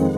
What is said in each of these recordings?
Hi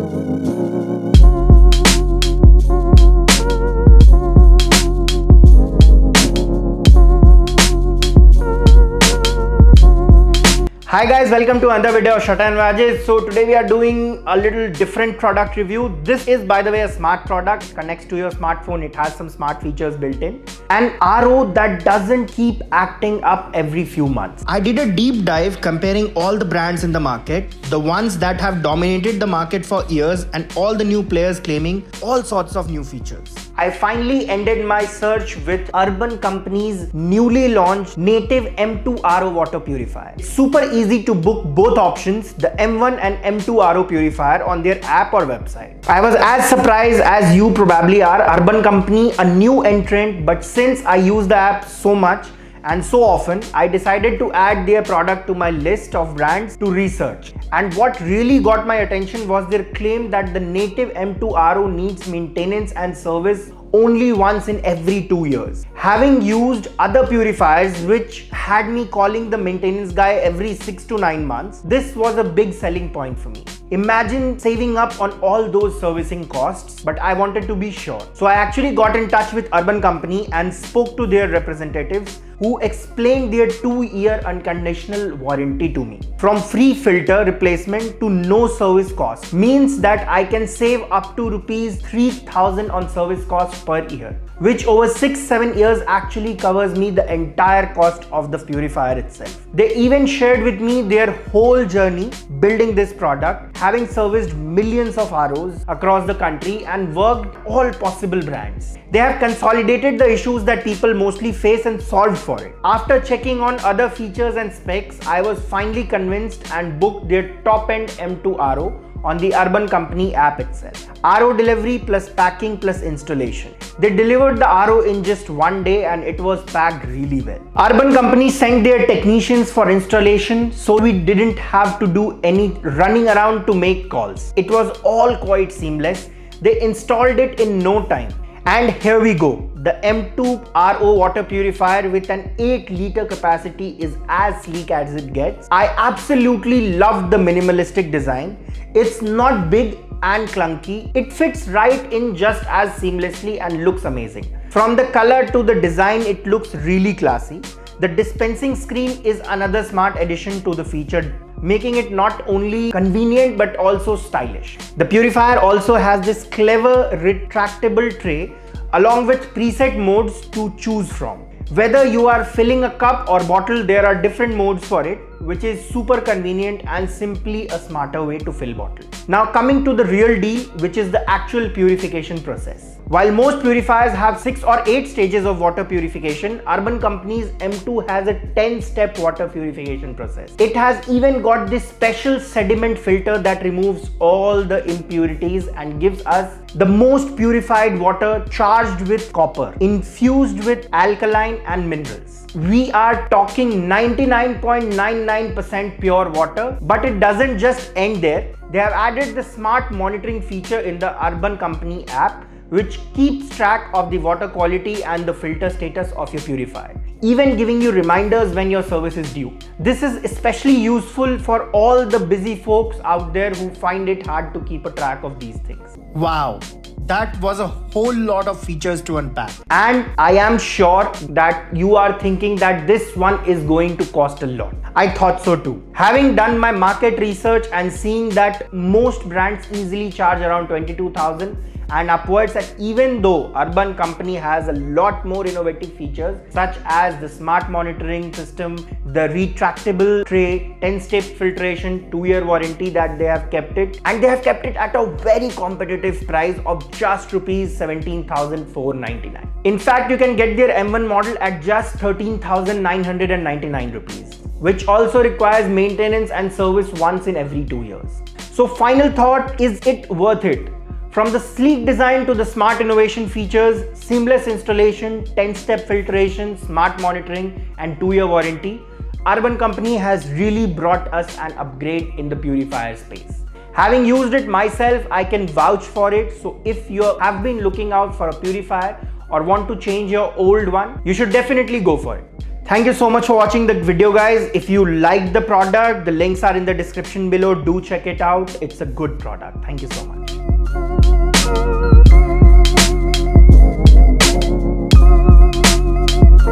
guys, welcome to another video of Shata and Rajesh. So today we are doing a little different product review. This is, by the way, a smart product, connects to your smartphone. It has some smart features built in. An RO that doesn't keep acting up every few months. I did a deep dive comparing all the brands in the market, the ones that have dominated the market for years and all the new players claiming all sorts of new features. I finally ended my search with Urban Company's newly launched native M2 RO water purifier. It's super easy to book both options, the M1 and M2 RO purifier, on their app or website. I was as surprised as you probably are. Urban Company, a new entrant, but since I use the app so much and so often, I decided to add their product to my list of brands to research. And what really got my attention was their claim that the native M2 RO needs maintenance and service only once in every 2 years. Having used other purifiers which had me calling the maintenance guy every 6 to 9 months, this was a big selling point for me. Imagine saving up on all those servicing costs, but I wanted to be sure. So I actually got in touch with Urban Company and spoke to their representatives who explained their 2-year unconditional warranty to me. From free filter replacement to no service cost means that I can save up to rupees 3,000 on service cost per year, which over 6-7 years actually covers me the entire cost of the purifier itself. They even shared with me their whole journey building this product, having serviced millions of ROs across the country and worked all possible brands. They have consolidated the issues that people mostly face and solved for it. After checking on other features and specs, I was finally convinced and booked their top-end M2 RO on the Urban Company app itself. RO delivery plus packing plus installation. They delivered the RO in just 1 day and it was packed really well. Urban Company sent their technicians for installation, so we didn't have to do any running around to make calls. It was all quite seamless. They installed it in no time. And here we go. The M2 RO water purifier with an 8-liter capacity is as sleek as it gets. I absolutely loved the minimalistic design. It's not big and clunky. It fits right in just as seamlessly and looks amazing. From the color to the design, it looks really classy. The dispensing screen is another smart addition to the feature, making it not only convenient but also stylish. The purifier also has this clever retractable tray along with preset modes to choose from. Whether you are filling a cup or bottle, there are different modes for it, which is super convenient and simply a smarter way to fill bottles. Now coming to the real deal, which is the actual purification process. While most purifiers have 6 or 8 stages of water purification, Urban Company's M2 has a 10-step water purification process. It has even got this special sediment filter that removes all the impurities and gives us the most purified water charged with copper, infused with alkaline and minerals. We are talking 99.99% pure water, but it doesn't just end there. They have added the smart monitoring feature in the Urban Company app, which keeps track of the water quality and the filter status of your purifier, even giving you reminders when your service is due. This is especially useful for all the busy folks out there who find it hard to keep a track of these things. Wow, that was a whole lot of features to unpack. And I am sure that you are thinking that this one is going to cost a lot. I thought so too. Having done my market research and seeing that most brands easily charge around 22,000 and upwards, and even though Urban Company has a lot more innovative features such as the smart monitoring system, the retractable tray, 10-step filtration, 2-year warranty that they have kept it, and they have kept it at a very competitive price of just rupees 17,499. In fact, you can get their M1 model at just 13,999 rupees, which also requires maintenance and service once in every 2 years. So final thought, is it worth it? From the sleek design to the smart innovation features, seamless installation, 10-step filtration, smart monitoring and 2-year warranty, Urban Company has really brought us an upgrade in the purifier space. Having used it myself, I can vouch for it. So if you have been looking out for a purifier or want to change your old one, you should definitely go for it. Thank you so much for watching the video, guys. If you like the product, the links are in the description below. Do check it out. It's a good product. Thank you so much.